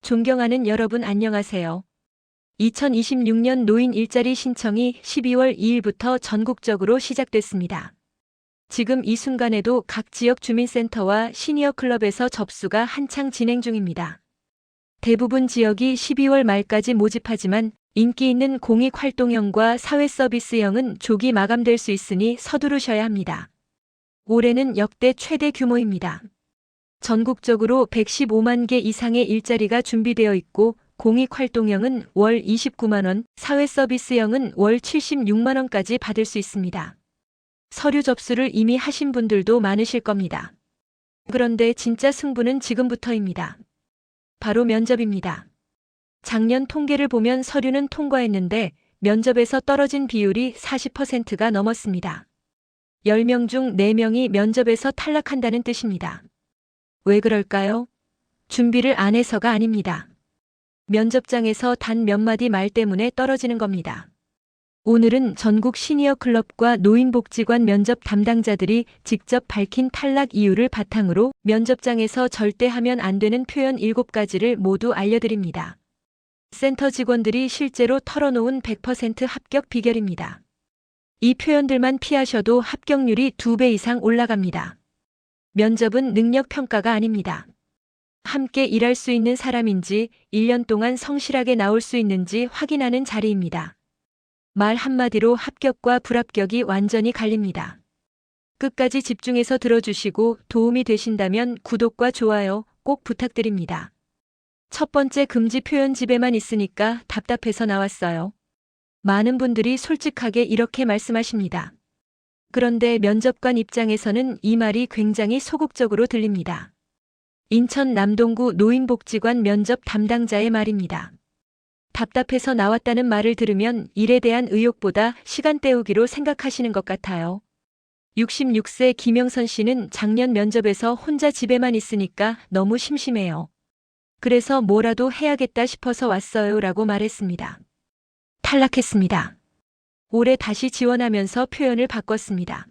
존경하는 여러분 안녕하세요. 2026년 노인 일자리 신청이 12월 2일부터 전국적으로 시작됐습니다. 지금 이 순간에도 각 지역 주민센터와 시니어 클럽에서 접수가 한창 진행 중입니다. 대부분 지역이 12월 말까지 모집하지만 인기 있는 공익활동형과 사회서비스형은 조기 마감될 수 있으니 서두르셔야 합니다. 올해는 역대 최대 규모입니다. 전국적으로 115만 개 이상의 일자리가 준비되어 있고 공익활동형은 월 29만 원, 사회서비스형은 월 76만 원까지 받을 수 있습니다. 서류 접수를 이미 하신 분들도 많으실 겁니다. 그런데 진짜 승부는 지금부터입니다. 바로 면접입니다. 작년 통계를 보면 서류는 통과했는데 면접에서 떨어진 비율이 40%가 넘었습니다. 10명 중 4명이 면접에서 탈락한다는 뜻입니다. 왜 그럴까요? 준비를 안 해서가 아닙니다. 면접장에서 단 몇 마디 말 때문에 떨어지는 겁니다. 오늘은 전국 시니어 클럽과 노인복지관 면접 담당자들이 직접 밝힌 탈락 이유를 바탕으로 면접장에서 절대 하면 안 되는 표현 7가지를 모두 알려드립니다. 센터 직원들이 실제로 털어놓은 100% 합격 비결입니다. 이 표현들만 피하셔도 합격률이 2배 이상 올라갑니다. 면접은 능력 평가가 아닙니다. 함께 일할 수 있는 사람인지 1년 동안 성실하게 나올 수 있는지 확인하는 자리입니다. 말 한마디로 합격과 불합격이 완전히 갈립니다. 끝까지 집중해서 들어주시고 도움이 되신다면 구독과 좋아요 꼭 부탁드립니다. 첫 번째 금지 표현 집에만 있으니까 답답해서 나왔어요. 많은 분들이 솔직하게 이렇게 말씀하십니다. 그런데 면접관 입장에서는 이 말이 굉장히 소극적으로 들립니다. 인천 남동구 노인복지관 면접 담당자의 말입니다. 답답해서 나왔다는 말을 들으면 일에 대한 의욕보다 시간 때우기로 생각하시는 것 같아요. 66세 김영선 씨는 작년 면접에서 혼자 집에만 있으니까 너무 심심해요. 그래서 뭐라도 해야겠다 싶어서 왔어요 라고 말했습니다. 탈락했습니다. 올해 다시 지원하면서 표현을 바꿨습니다.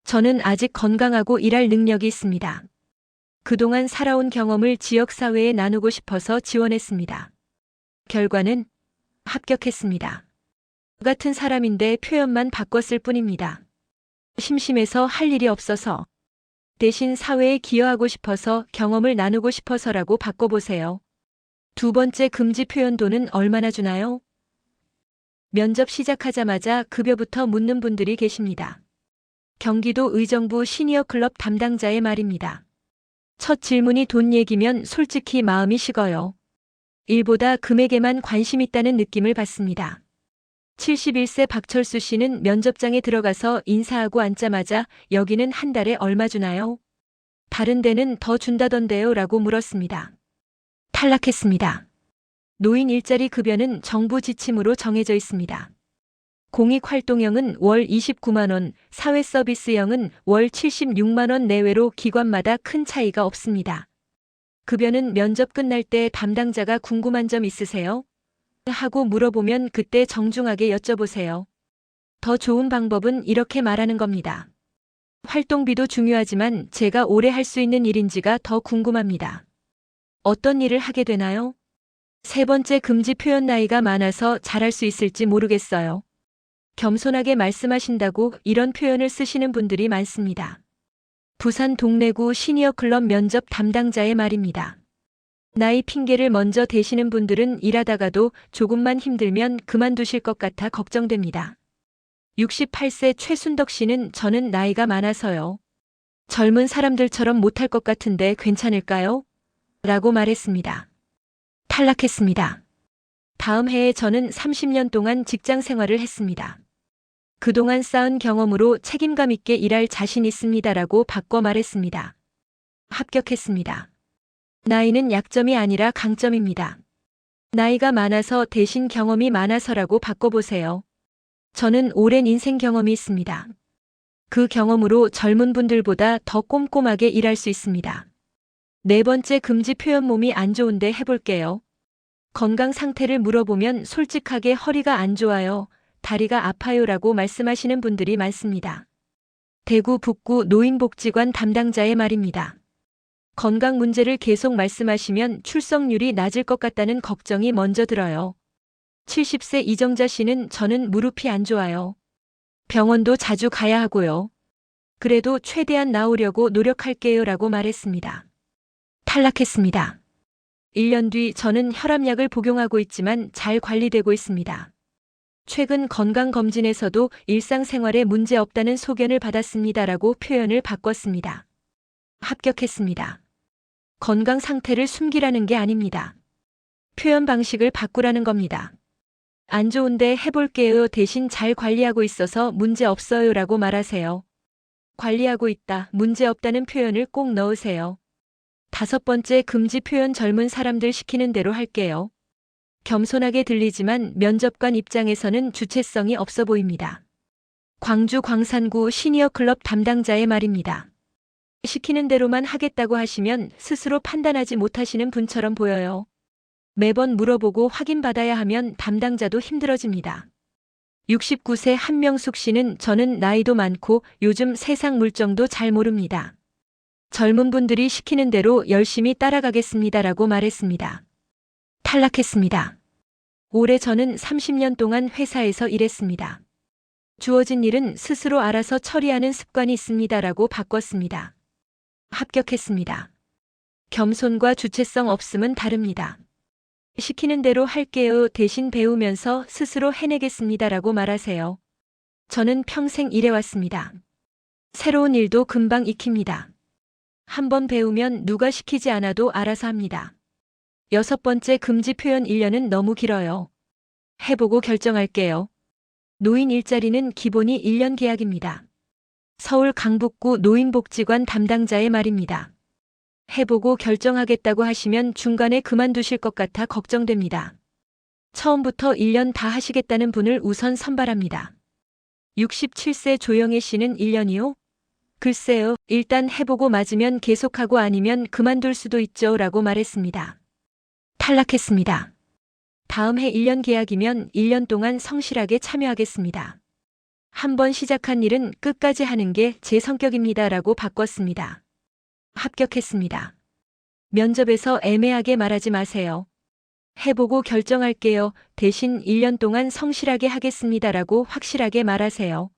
저는 아직 건강하고 일할 능력이 있습니다. 그동안 살아온 경험을 지역사회에 나누고 싶어서 지원했습니다. 결과는 합격했습니다. 같은 사람인데 표현만 바꿨을 뿐입니다. 심심해서 할 일이 없어서 대신 사회에 기여하고 싶어서 경험을 나누고 싶어서라고 바꿔보세요. 두 번째 금지 표현 돈은 얼마나 주나요? 면접 시작하자마자 급여부터 묻는 분들이 계십니다. 경기도 의정부 시니어 클럽 담당자의 말입니다. 첫 질문이 돈 얘기면 솔직히 마음이 식어요. 일보다 금액에만 관심 있다는 느낌을 받습니다. 71세 박철수 씨는 면접장에 들어가서 인사하고 앉자마자 여기는 한 달에 얼마 주나요? 다른 데는 더 준다던데요 라고 물었습니다. 탈락했습니다. 노인 일자리 급여는 정부 지침으로 정해져 있습니다. 공익활동형은 월 29만 원, 사회서비스형은 월 76만 원 내외로 기관마다 큰 차이가 없습니다. 급여는 면접 끝날 때 담당자가 궁금한 점 있으세요? 하고 물어보면 그때 정중하게 여쭤보세요. 더 좋은 방법은 이렇게 말하는 겁니다. 활동비도 중요하지만 제가 오래 할 수 있는 일인지가 더 궁금합니다. 어떤 일을 하게 되나요? 세 번째 금지 표현 나이가 많아서 잘할 수 있을지 모르겠어요. 겸손하게 말씀하신다고 이런 표현을 쓰시는 분들이 많습니다. 부산 동래구 시니어 클럽 면접 담당자의 말입니다. 나이 핑계를 먼저 대시는 분들은 일하다가도 조금만 힘들면 그만두실 것 같아 걱정됩니다. 68세 최순덕 씨는 저는 나이가 많아서요. 젊은 사람들처럼 못할 것 같은데 괜찮을까요? 라고 말했습니다. 탈락했습니다. 다음 해에 저는 30년 동안 직장 생활을 했습니다. 그동안 쌓은 경험으로 책임감 있게 일할 자신 있습니다라고 바꿔 말했습니다. 합격했습니다. 나이는 약점이 아니라 강점입니다. 나이가 많아서 대신 경험이 많아서라고 바꿔보세요. 저는 오랜 인생 경험이 있습니다. 그 경험으로 젊은 분들보다 더 꼼꼼하게 일할 수 있습니다. 네 번째 금지 표현 몸이 안 좋은데 해볼게요. 건강 상태를 물어보면 솔직하게 허리가 안 좋아요, 다리가 아파요라고 말씀하시는 분들이 많습니다. 대구 북구 노인복지관 담당자의 말입니다. 건강 문제를 계속 말씀하시면 출석률이 낮을 것 같다는 걱정이 먼저 들어요. 70세 이정자 씨는 저는 무릎이 안 좋아요. 병원도 자주 가야 하고요. 그래도 최대한 나으려고 노력할게요 라고 말했습니다. 탈락했습니다. 1년 뒤 저는 혈압약을 복용하고 있지만 잘 관리되고 있습니다. 최근 건강검진에서도 일상생활에 문제 없다는 소견을 받았습니다라고 표현을 바꿨습니다. 합격했습니다. 건강 상태를 숨기라는 게 아닙니다. 표현 방식을 바꾸라는 겁니다. 안 좋은데 해볼게요 대신 잘 관리하고 있어서 문제 없어요 라고 말하세요. 관리하고 있다, 문제 없다는 표현을 꼭 넣으세요. 5번째 금지 표현 젊은 사람들 시키는 대로 할게요. 겸손하게 들리지만 면접관 입장에서는 주체성이 없어 보입니다. 광주 광산구 시니어 클럽 담당자의 말입니다. 시키는 대로만 하겠다고 하시면 스스로 판단하지 못하시는 분처럼 보여요. 매번 물어보고 확인받아야 하면 담당자도 힘들어집니다. 69세 한명숙 씨는 저는 나이도 많고 요즘 세상 물정도 잘 모릅니다. 젊은 분들이 시키는 대로 열심히 따라가겠습니다라고 말했습니다. 탈락했습니다. 올해 저는 30년 동안 회사에서 일했습니다. 주어진 일은 스스로 알아서 처리하는 습관이 있습니다라고 바꿨습니다. 합격했습니다. 겸손과 주체성 없음은 다릅니다. 시키는 대로 할게요 대신 배우면서 스스로 해내겠습니다라고 말하세요. 저는 평생 일해왔습니다. 새로운 일도 금방 익힙니다. 한번 배우면 누가 시키지 않아도 알아서 합니다. 6번째 금지 표현 1년은 너무 길어요. 해보고 결정할게요. 노인 일자리는 기본이 1년 계약입니다. 서울 강북구 노인복지관 담당자의 말입니다. 해보고 결정하겠다고 하시면 중간에 그만두실 것 같아 걱정됩니다. 처음부터 1년 다 하시겠다는 분을 우선 선발합니다. 67세 조영애 씨는 1년이요? 글쎄요, 일단 해보고 맞으면 계속하고 아니면 그만둘 수도 있죠 라고 말했습니다. 탈락했습니다. 다음 해 1년 계약이면 1년 동안 성실하게 참여하겠습니다. 한번 시작한 일은 끝까지 하는 게 제 성격입니다 라고 바꿨습니다. 합격했습니다. 면접에서 애매하게 말하지 마세요. 해보고 결정할게요. 대신 1년 동안 성실하게 하겠습니다라고 확실하게 말하세요.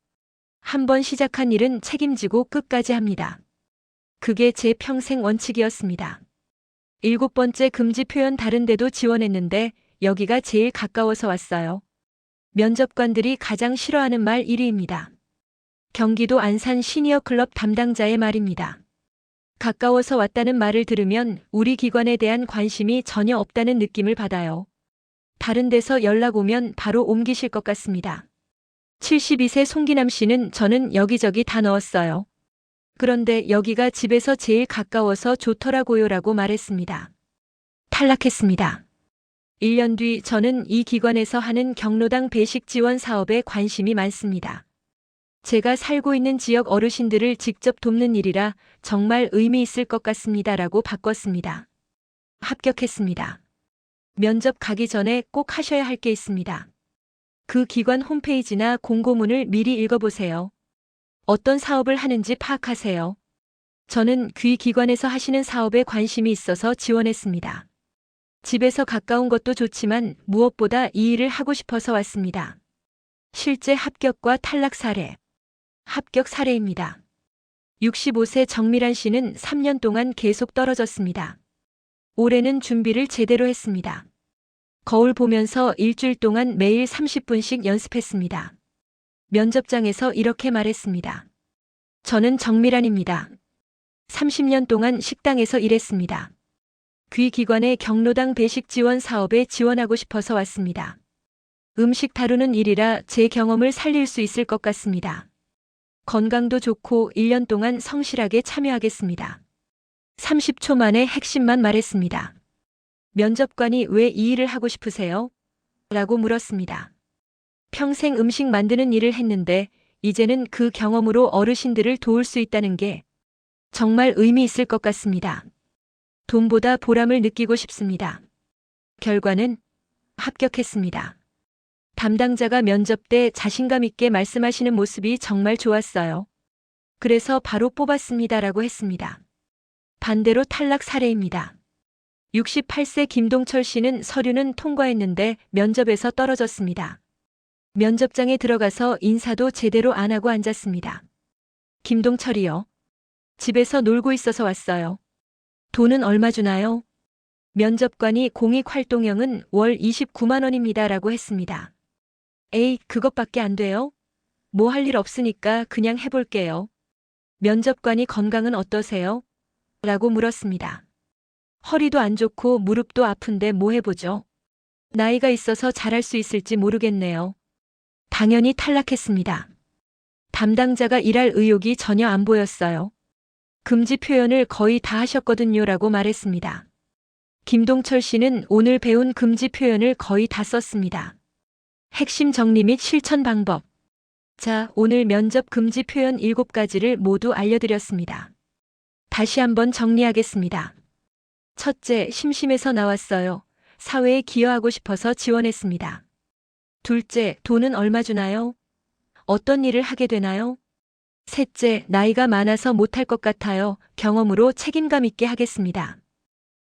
한번 시작한 일은 책임지고 끝까지 합니다. 그게 제 평생 원칙이었습니다. 7번째 금지 표현 다른 데도 지원했는데 여기가 제일 가까워서 왔어요. 면접관들이 가장 싫어하는 말 1위입니다. 경기도 안산 시니어 클럽 담당자의 말입니다. 가까워서 왔다는 말을 들으면 우리 기관에 대한 관심이 전혀 없다는 느낌을 받아요. 다른 데서 연락 오면 바로 옮기실 것 같습니다. 72세 송기남 씨는 저는 여기저기 다 넣었어요. 그런데 여기가 집에서 제일 가까워서 좋더라고요 라고 말했습니다. 탈락했습니다. 1년 뒤 저는 이 기관에서 하는 경로당 배식 지원 사업에 관심이 많습니다. 제가 살고 있는 지역 어르신들을 직접 돕는 일이라 정말 의미 있을 것 같습니다 라고 바꿨습니다. 합격했습니다. 면접 가기 전에 꼭 하셔야 할 게 있습니다. 그 기관 홈페이지나 공고문을 미리 읽어보세요. 어떤 사업을 하는지 파악하세요. 저는 귀 기관에서 하시는 사업에 관심이 있어서 지원했습니다. 집에서 가까운 것도 좋지만 무엇보다 이 일을 하고 싶어서 왔습니다. 실제 합격과 탈락 사례. 합격 사례입니다. 65세 정미란 씨는 3년 동안 계속 떨어졌습니다. 올해는 준비를 제대로 했습니다. 거울 보면서 일주일 동안 매일 30분씩 연습했습니다. 면접장에서 이렇게 말했습니다. 저는 정미란입니다. 30년 동안 식당에서 일했습니다. 귀 기관의 경로당 배식 지원 사업에 지원하고 싶어서 왔습니다. 음식 다루는 일이라 제 경험을 살릴 수 있을 것 같습니다. 건강도 좋고 1년 동안 성실하게 참여하겠습니다. 30초 만에 핵심만 말했습니다. 면접관이 왜 이 일을 하고 싶으세요? 라고 물었습니다. 평생 음식 만드는 일을 했는데 이제는 그 경험으로 어르신들을 도울 수 있다는 게 정말 의미 있을 것 같습니다. 돈보다 보람을 느끼고 싶습니다. 결과는 합격했습니다. 담당자가 면접 때 자신감 있게 말씀하시는 모습이 정말 좋았어요. 그래서 바로 뽑았습니다라고 했습니다. 반대로 탈락 사례입니다. 68세 김동철 씨는 서류는 통과했는데 면접에서 떨어졌습니다. 면접장에 들어가서 인사도 제대로 안 하고 앉았습니다. 김동철이요. 집에서 놀고 있어서 왔어요. 돈은 얼마 주나요? 면접관이 공익활동형은 월 29만 원입니다. 라고 했습니다. 에이, 그것밖에 안 돼요? 뭐 할 일 없으니까 그냥 해볼게요. 면접관이 건강은 어떠세요? 라고 물었습니다. 허리도 안 좋고 무릎도 아픈데 뭐 해보죠? 나이가 있어서 잘할 수 있을지 모르겠네요. 당연히 탈락했습니다. 담당자가 일할 의욕이 전혀 안 보였어요. 금지 표현을 거의 다 하셨거든요. 라고 말했습니다. 김동철 씨는 오늘 배운 금지 표현을 거의 다 썼습니다. 핵심 정리 및 실천 방법. 자, 오늘 면접 금지 표현 7가지를 모두 알려드렸습니다. 다시 한번 정리하겠습니다. 첫째, 심심해서 나왔어요. 사회에 기여하고 싶어서 지원했습니다. 둘째, 돈은 얼마 주나요? 어떤 일을 하게 되나요? 셋째, 나이가 많아서 못할 것 같아요. 경험으로 책임감 있게 하겠습니다.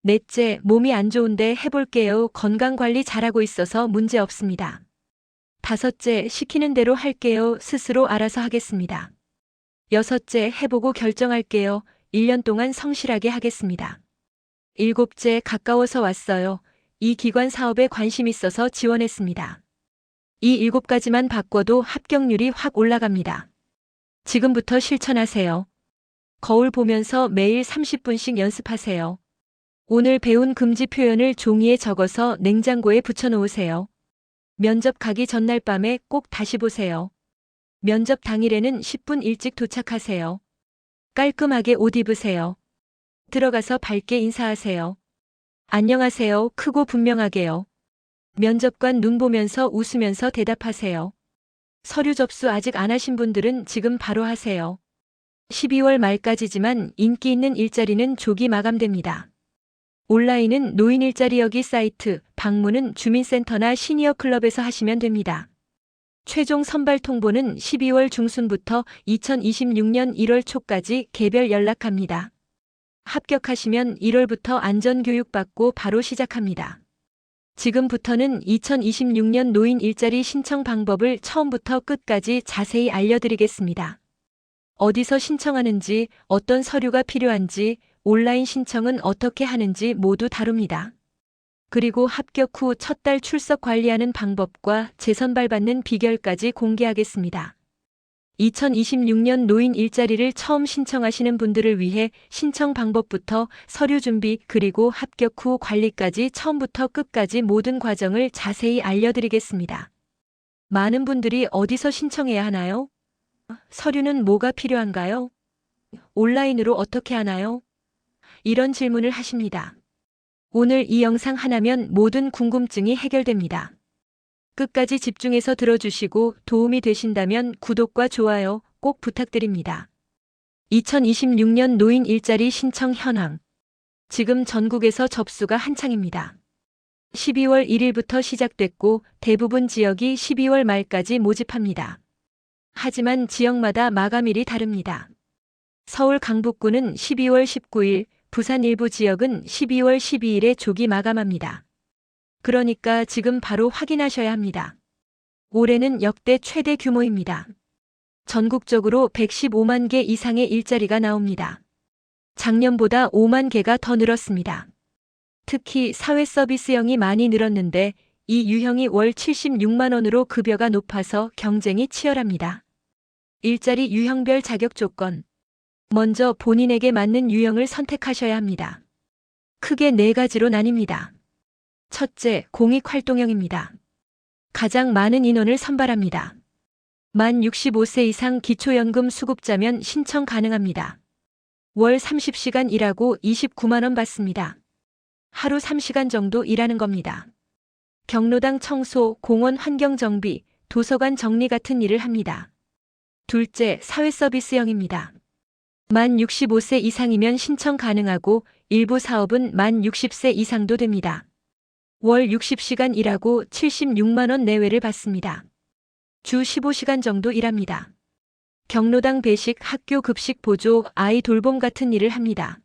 넷째, 몸이 안 좋은데 해볼게요. 건강관리 잘하고 있어서 문제 없습니다. 다섯째, 시키는 대로 할게요. 스스로 알아서 하겠습니다. 여섯째, 해보고 결정할게요. 1년 동안 성실하게 하겠습니다. 일곱째, 가까워서 왔어요. 이 기관 사업에 관심 있어서 지원했습니다. 이 7가지만 바꿔도 합격률이 확 올라갑니다. 지금부터 실천하세요. 거울 보면서 매일 30분씩 연습하세요. 오늘 배운 금지 표현을 종이에 적어서 냉장고에 붙여놓으세요. 면접 가기 전날 밤에 꼭 다시 보세요. 면접 당일에는 10분 일찍 도착하세요. 깔끔하게 옷 입으세요. 들어가서 밝게 인사하세요. 안녕하세요. 크고 분명하게요. 면접관 눈 보면서 웃으면서 대답하세요. 서류 접수 아직 안 하신 분들은 지금 바로 하세요. 12월 말까지지만 인기 있는 일자리는 조기 마감됩니다. 온라인은 노인 일자리 여기 사이트, 방문은 주민센터나 시니어 클럽에서 하시면 됩니다. 최종 선발 통보는 12월 중순부터 2026년 1월 초까지 개별 연락합니다. 합격하시면 1월부터 안전교육 받고 바로 시작합니다. 지금부터는 2026년 노인 일자리 신청 방법을 처음부터 끝까지 자세히 알려드리겠습니다. 어디서 신청하는지, 어떤 서류가 필요한지, 온라인 신청은 어떻게 하는지 모두 다룹니다. 그리고 합격 후 첫 달 출석 관리하는 방법과 재선발 받는 비결까지 공개하겠습니다. 2026년 노인 일자리를 처음 신청하시는 분들을 위해 신청 방법부터 서류 준비 그리고 합격 후 관리까지 처음부터 끝까지 모든 과정을 자세히 알려드리겠습니다. 많은 분들이 어디서 신청해야 하나요? 서류는 뭐가 필요한가요? 온라인으로 어떻게 하나요? 이런 질문을 하십니다. 오늘 이 영상 하나면 모든 궁금증이 해결됩니다. 끝까지 집중해서 들어주시고 도움이 되신다면 구독과 좋아요 꼭 부탁드립니다. 2026년 노인 일자리 신청 현황. 지금 전국에서 접수가 한창입니다. 12월 1일부터 시작됐고 대부분 지역이 12월 말까지 모집합니다. 하지만 지역마다 마감일이 다릅니다. 서울 강북구는 12월 19일, 부산 일부 지역은 12월 12일에 조기 마감합니다. 그러니까 지금 바로 확인하셔야 합니다. 올해는 역대 최대 규모입니다. 전국적으로 115만 개 이상의 일자리가 나옵니다. 작년보다 5만 개가 더 늘었습니다. 특히 사회서비스형이 많이 늘었는데 이 유형이 월 76만 원으로 급여가 높아서 경쟁이 치열합니다. 일자리 유형별 자격 조건. 먼저 본인에게 맞는 유형을 선택하셔야 합니다. 크게 4가지로 나뉩니다. 첫째, 공익활동형입니다. 가장 많은 인원을 선발합니다. 만 65세 이상 기초연금 수급자면 신청 가능합니다. 월 30시간 일하고 29만 원 받습니다. 하루 3시간 정도 일하는 겁니다. 경로당 청소, 공원 환경 정비, 도서관 정리 같은 일을 합니다. 둘째, 사회서비스형입니다. 만 65세 이상이면 신청 가능하고 일부 사업은 만 60세 이상도 됩니다. 월 60시간 일하고 76만 원 내외를 받습니다. 주 15시간 정도 일합니다. 경로당 배식, 학교 급식 보조, 아이 돌봄 같은 일을 합니다.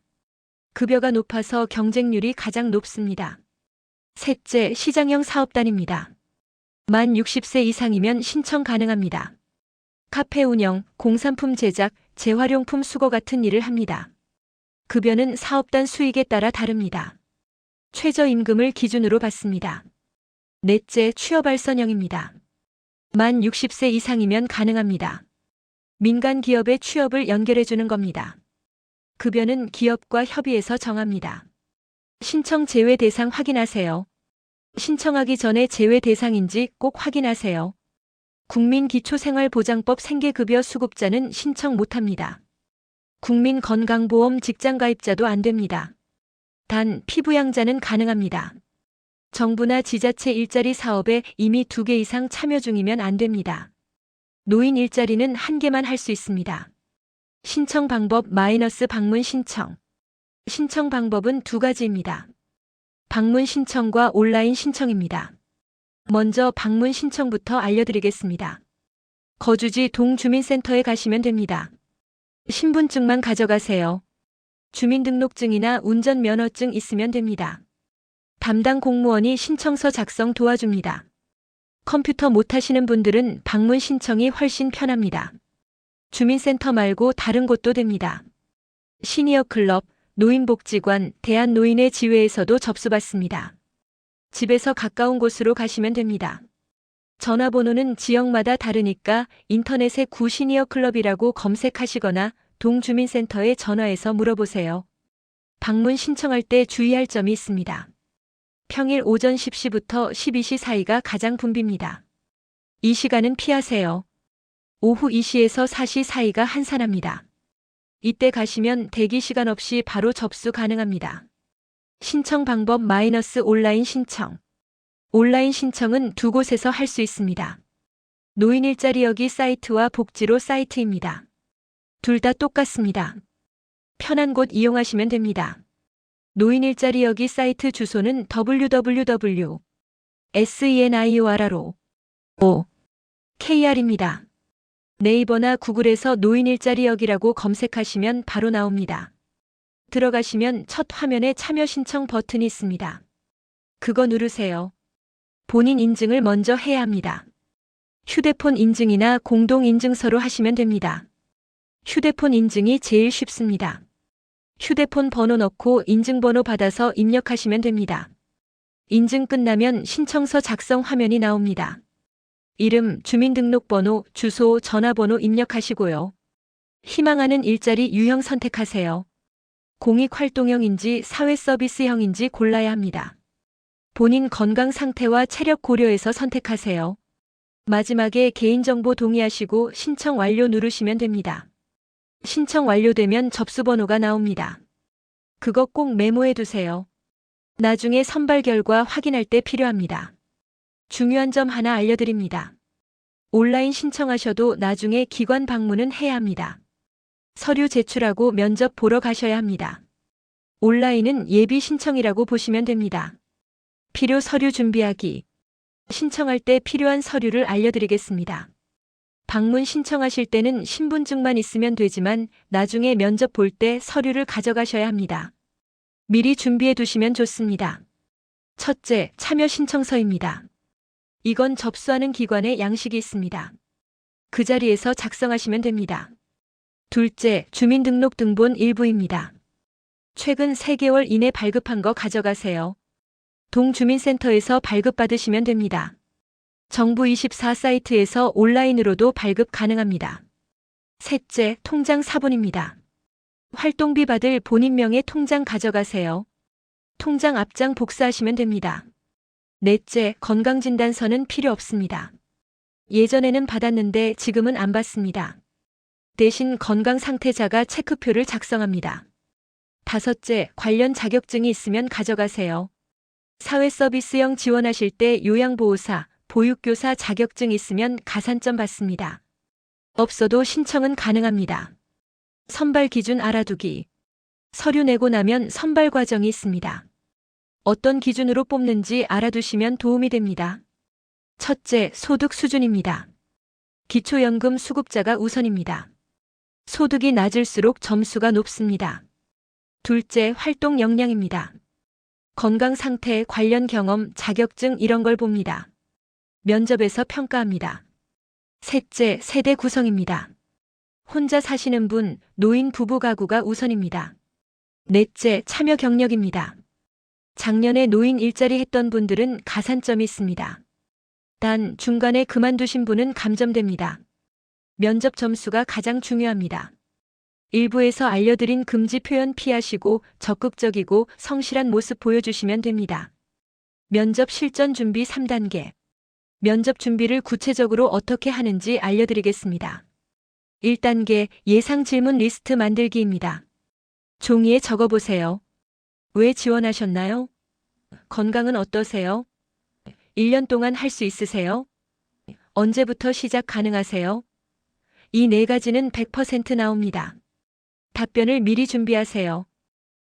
급여가 높아서 경쟁률이 가장 높습니다. 셋째, 시장형 사업단입니다. 만 60세 이상이면 신청 가능합니다. 카페 운영, 공산품 제작, 재활용품 수거 같은 일을 합니다. 급여는 사업단 수익에 따라 다릅니다. 최저임금을 기준으로 받습니다. 넷째, 취업알선형입니다. 만 60세 이상이면 가능합니다. 민간 기업의 취업을 연결해 주는 겁니다. 급여는 기업과 협의해서 정합니다. 신청 제외 대상 확인하세요. 신청하기 전에 제외 대상인지 꼭 확인하세요. 국민기초생활보장법 생계급여 수급자는 신청 못합니다. 국민건강보험 직장가입자도 안 됩니다. 단 피부양자는 가능합니다. 정부나 지자체 일자리 사업에 이미 2개 이상 참여 중이면 안 됩니다. 노인 일자리는 1개만 할 수 있습니다. 신청 방법 방문 신청. 신청 방법은 2가지입니다. 방문 신청과 온라인 신청입니다. 먼저 방문 신청부터 알려드리겠습니다. 거주지 동주민센터에 가시면 됩니다. 신분증만 가져가세요. 주민등록증이나 운전면허증 있으면 됩니다. 담당 공무원이 신청서 작성 도와줍니다. 컴퓨터 못하시는 분들은 방문 신청이 훨씬 편합니다. 주민센터 말고 다른 곳도 됩니다. 시니어 클럽, 노인복지관, 대한노인의 지회에서도 접수받습니다. 집에서 가까운 곳으로 가시면 됩니다. 전화번호는 지역마다 다르니까 인터넷에 구시니어 클럽이라고 검색하시거나 동주민센터에 전화해서 물어보세요. 방문 신청할 때 주의할 점이 있습니다. 평일 오전 10시부터 12시 사이가 가장 붐빕니다. 이 시간은 피하세요. 오후 2시에서 4시 사이가 한산합니다. 이때 가시면 대기 시간 없이 바로 접수 가능합니다. 신청 방법 온라인 신청. 온라인 신청은 2곳에서 할 수 있습니다. 노인 일자리 여기 사이트와 복지로 사이트입니다. 둘 다 똑같습니다. 편한 곳 이용하시면 됩니다. 노인 일자리 여기 사이트 주소는 www.senior로.kr입니다. 네이버나 구글에서 노인 일자리 여기라고 검색하시면 바로 나옵니다. 들어가시면 첫 화면에 참여 신청 버튼이 있습니다. 그거 누르세요. 본인 인증을 먼저 해야 합니다. 휴대폰 인증이나 공동인증서로 하시면 됩니다. 휴대폰 인증이 제일 쉽습니다. 휴대폰 번호 넣고 인증번호 받아서 입력하시면 됩니다. 인증 끝나면 신청서 작성 화면이 나옵니다. 이름, 주민등록번호, 주소, 전화번호 입력하시고요. 희망하는 일자리 유형 선택하세요. 공익활동형인지 사회서비스형인지 골라야 합니다. 본인 건강 상태와 체력 고려해서 선택하세요. 마지막에 개인정보 동의하시고 신청 완료 누르시면 됩니다. 신청 완료되면 접수번호가 나옵니다. 그거 꼭 메모해 두세요. 나중에 선발 결과 확인할 때 필요합니다. 중요한 점 하나 알려드립니다. 온라인 신청하셔도 나중에 기관 방문은 해야 합니다. 서류 제출하고 면접 보러 가셔야 합니다. 온라인은 예비 신청이라고 보시면 됩니다. 필요 서류 준비하기. 신청할 때 필요한 서류를 알려드리겠습니다. 방문 신청하실 때는 신분증만 있으면 되지만 나중에 면접 볼 때 서류를 가져가셔야 합니다. 미리 준비해 두시면 좋습니다. 첫째, 참여 신청서입니다. 이건 접수하는 기관에 양식이 있습니다. 그 자리에서 작성하시면 됩니다. 둘째, 주민등록등본 일부입니다. 최근 3개월 이내 발급한 거 가져가세요. 동주민센터에서 발급받으시면 됩니다. 정부24 사이트에서 온라인으로도 발급 가능합니다. 셋째, 통장 사본입니다. 활동비 받을 본인명의 통장 가져가세요. 통장 앞장 복사하시면 됩니다. 넷째, 건강진단서는 필요 없습니다. 예전에는 받았는데 지금은 안 받습니다. 대신 건강상태자가 체크표를 작성합니다. 다섯째, 관련 자격증이 있으면 가져가세요. 사회서비스형 지원하실 때 요양보호사, 보육교사 자격증 있으면 가산점 받습니다. 없어도 신청은 가능합니다. 선발 기준 알아두기. 서류 내고 나면 선발 과정이 있습니다. 어떤 기준으로 뽑는지 알아두시면 도움이 됩니다. 첫째, 소득 수준입니다. 기초연금 수급자가 우선입니다. 소득이 낮을수록 점수가 높습니다. 둘째, 활동 역량입니다. 건강 상태, 관련 경험, 자격증 이런 걸 봅니다. 면접에서 평가합니다. 셋째, 세대 구성입니다. 혼자 사시는 분, 노인 부부 가구가 우선입니다. 넷째, 참여 경력입니다. 작년에 노인 일자리 했던 분들은 가산점이 있습니다. 단, 중간에 그만두신 분은 감점됩니다. 면접 점수가 가장 중요합니다. 일부에서 알려드린 금지 표현 피하시고 적극적이고 성실한 모습 보여주시면 됩니다. 면접 실전 준비 3단계. 면접 준비를 구체적으로 어떻게 하는지 알려드리겠습니다. 1단계 예상 질문 리스트 만들기입니다. 종이에 적어보세요. 왜 지원하셨나요? 건강은 어떠세요? 1년 동안 할 수 있으세요? 언제부터 시작 가능하세요? 이 4가지는 100% 나옵니다. 답변을 미리 준비하세요.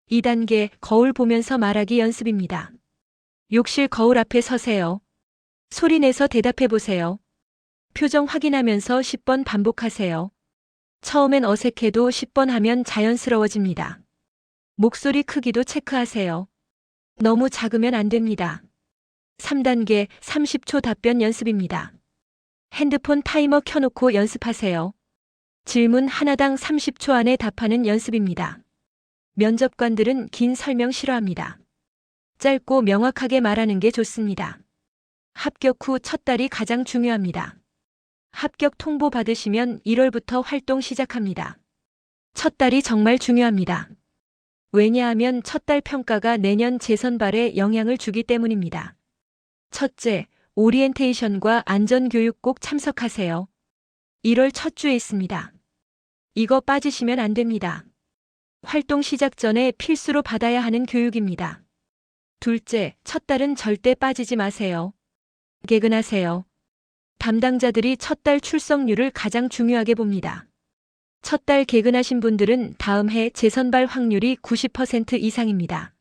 2단계 거울 보면서 말하기 연습입니다. 욕실 거울 앞에 서세요. 소리 내서 대답해 보세요. 표정 확인하면서 10번 반복하세요. 처음엔 어색해도 10번 하면 자연스러워집니다. 목소리 크기도 체크하세요. 너무 작으면 안 됩니다. 3단계 30초 답변 연습입니다. 핸드폰 타이머 켜놓고 연습하세요. 질문 하나당 30초 안에 답하는 연습입니다. 면접관들은 긴 설명 싫어합니다. 짧고 명확하게 말하는 게 좋습니다. 합격 후 첫 달이 가장 중요합니다. 합격 통보 받으시면 1월부터 활동 시작합니다. 첫 달이 정말 중요합니다. 왜냐하면 첫 달 평가가 내년 재선발에 영향을 주기 때문입니다. 첫째, 오리엔테이션과 안전교육 꼭 참석하세요. 1월 첫 주에 있습니다. 이거 빠지시면 안 됩니다. 활동 시작 전에 필수로 받아야 하는 교육입니다. 둘째, 첫 달은 절대 빠지지 마세요. 개근하세요. 담당자들이 첫 달 출석률을 가장 중요하게 봅니다. 첫 달 개근하신 분들은 다음 해 재선발 확률이 90% 이상입니다.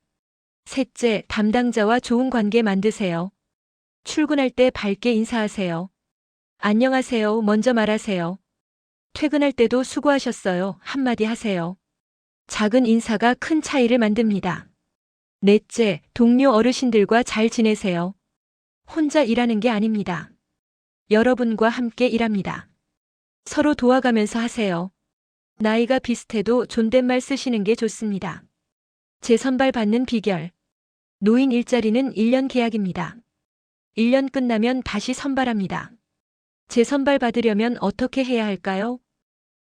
셋째, 담당자와 좋은 관계 만드세요. 출근할 때 밝게 인사하세요. 안녕하세요 먼저 말하세요. 퇴근할 때도 수고하셨어요 한마디 하세요. 작은 인사가 큰 차이를 만듭니다. 넷째, 동료 어르신들과 잘 지내세요. 혼자 일하는 게 아닙니다. 여러분과 함께 일합니다. 서로 도와가면서 하세요. 나이가 비슷해도 존댓말 쓰시는 게 좋습니다. 재선발 받는 비결. 노인 일자리는 1년 계약입니다. 1년 끝나면 다시 선발합니다. 재선발 받으려면 어떻게 해야 할까요?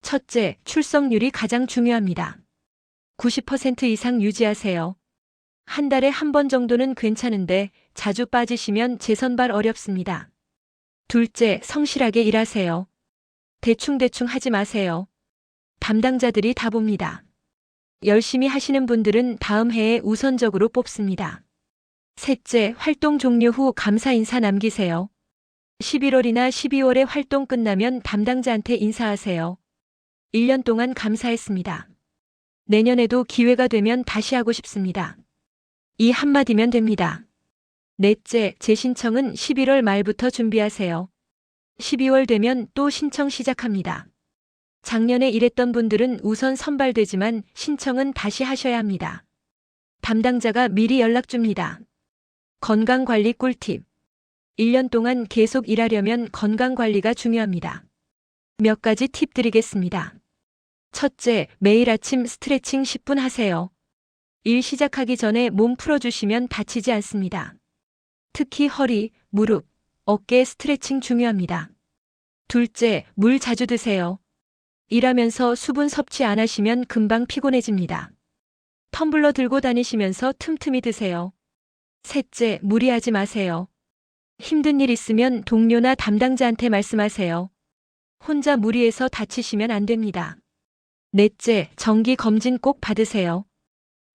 첫째, 출석률이 가장 중요합니다. 90% 이상 유지하세요. 한 달에 한 번 정도는 괜찮은데 자주 빠지시면 재선발 어렵습니다. 둘째, 성실하게 일하세요. 대충대충 하지 마세요. 담당자들이 다 봅니다. 열심히 하시는 분들은 다음 해에 우선적으로 뽑습니다. 셋째, 활동 종료 후 감사 인사 남기세요. 11월이나 12월에 활동 끝나면 담당자한테 인사하세요. 1년 동안 감사했습니다. 내년에도 기회가 되면 다시 하고 싶습니다. 이 한마디면 됩니다. 넷째, 재신청은 11월 말부터 준비하세요. 12월 되면 또 신청 시작합니다. 작년에 일했던 분들은 우선 선발되지만 신청은 다시 하셔야 합니다. 담당자가 미리 연락 줍니다. 건강관리 꿀팁. 1년 동안 계속 일하려면 건강관리가 중요합니다. 몇 가지 팁 드리겠습니다. 첫째, 매일 아침 스트레칭 10분 하세요. 일 시작하기 전에 몸 풀어주시면 다치지 않습니다. 특히 허리, 무릎, 어깨 스트레칭 중요합니다. 둘째, 물 자주 드세요. 일하면서 수분 섭취 안 하시면 금방 피곤해집니다. 텀블러 들고 다니시면서 틈틈이 드세요. 셋째, 무리하지 마세요. 힘든 일 있으면 동료나 담당자한테 말씀하세요. 혼자 무리해서 다치시면 안 됩니다. 넷째, 정기 검진 꼭 받으세요.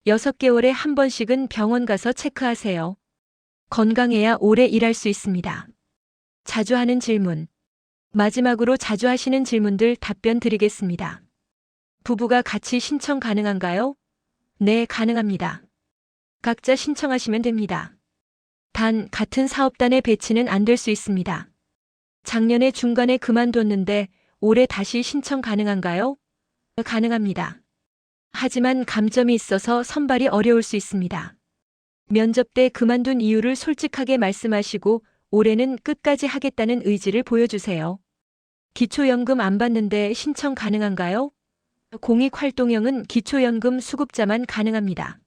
6개월에 한 번씩은 병원 가서 체크하세요. 건강해야 오래 일할 수 있습니다. 자주 하는 질문. 마지막으로 자주 하시는 질문들 답변 드리겠습니다. 부부가 같이 신청 가능한가요? 네, 가능합니다. 각자 신청하시면 됩니다. 단, 같은 사업단에 배치는 안 될 수 있습니다. 작년에 중간에 그만뒀는데 올해 다시 신청 가능한가요? 가능합니다. 하지만 감점이 있어서 선발이 어려울 수 있습니다. 면접 때 그만둔 이유를 솔직하게 말씀하시고 올해는 끝까지 하겠다는 의지를 보여주세요. 기초연금 안 받는데 신청 가능한가요? 공익활동형은 기초연금 수급자만 가능합니다.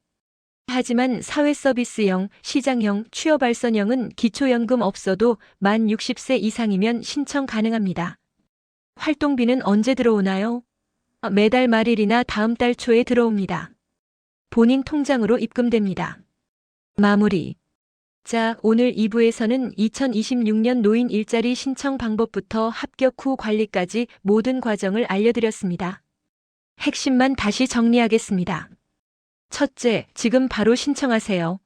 하지만 사회서비스형, 시장형, 취업발전형은 기초연금 없어도 만 60세 이상이면 신청 가능합니다. 활동비는 언제 들어오나요? 매달 말일이나 다음 달 초에 들어옵니다. 본인 통장으로 입금됩니다. 마무리. 자, 오늘 2부에서는 2026년 노인 일자리 신청 방법부터 합격 후 관리까지 모든 과정을 알려드렸습니다. 핵심만 다시 정리하겠습니다. 첫째, 지금 바로 신청하세요.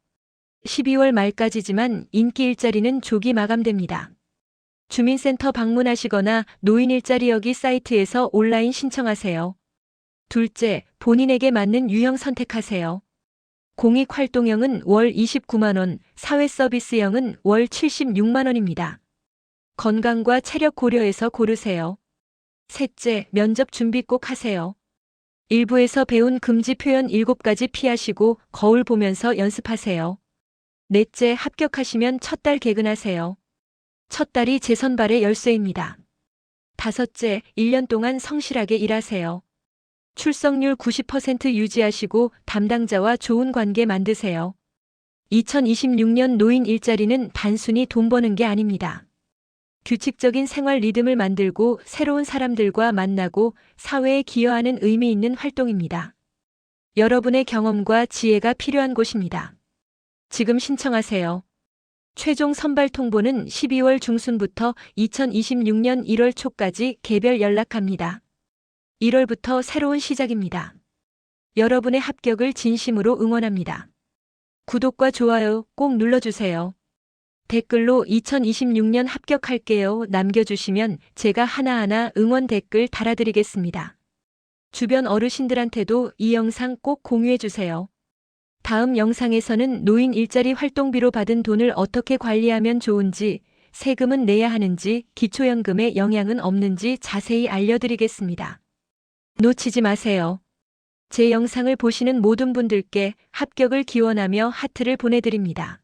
12월 말까지지만 인기 일자리는 조기 마감됩니다. 주민센터 방문하시거나 노인 일자리 여기 사이트에서 온라인 신청하세요. 둘째, 본인에게 맞는 유형 선택하세요. 공익활동형은 월 29만 원, 사회서비스형은 월 76만 원입니다. 건강과 체력 고려해서 고르세요. 셋째, 면접 준비 꼭 하세요. 일부에서 배운 금지 표현 7가지 피하시고 거울 보면서 연습하세요. 넷째, 합격하시면 첫 달 개근하세요. 첫 달이 재선발의 열쇠입니다. 다섯째, 1년 동안 성실하게 일하세요. 출석률 90% 유지하시고 담당자와 좋은 관계 만드세요. 2026년 노인 일자리는 단순히 돈 버는 게 아닙니다. 규칙적인 생활 리듬을 만들고 새로운 사람들과 만나고 사회에 기여하는 의미 있는 활동입니다. 여러분의 경험과 지혜가 필요한 곳입니다. 지금 신청하세요. 최종 선발 통보는 12월 중순부터 2026년 1월 초까지 개별 연락합니다. 1월부터 새로운 시작입니다. 여러분의 합격을 진심으로 응원합니다. 구독과 좋아요 꼭 눌러주세요. 댓글로 2026년 합격할게요 남겨주시면 제가 하나하나 응원 댓글 달아드리겠습니다. 주변 어르신들한테도 이 영상 꼭 공유해주세요. 다음 영상에서는 노인 일자리 활동비로 받은 돈을 어떻게 관리하면 좋은지, 세금은 내야 하는지, 기초연금에 영향은 없는지 자세히 알려드리겠습니다. 놓치지 마세요. 제 영상을 보시는 모든 분들께 합격을 기원하며 하트를 보내드립니다.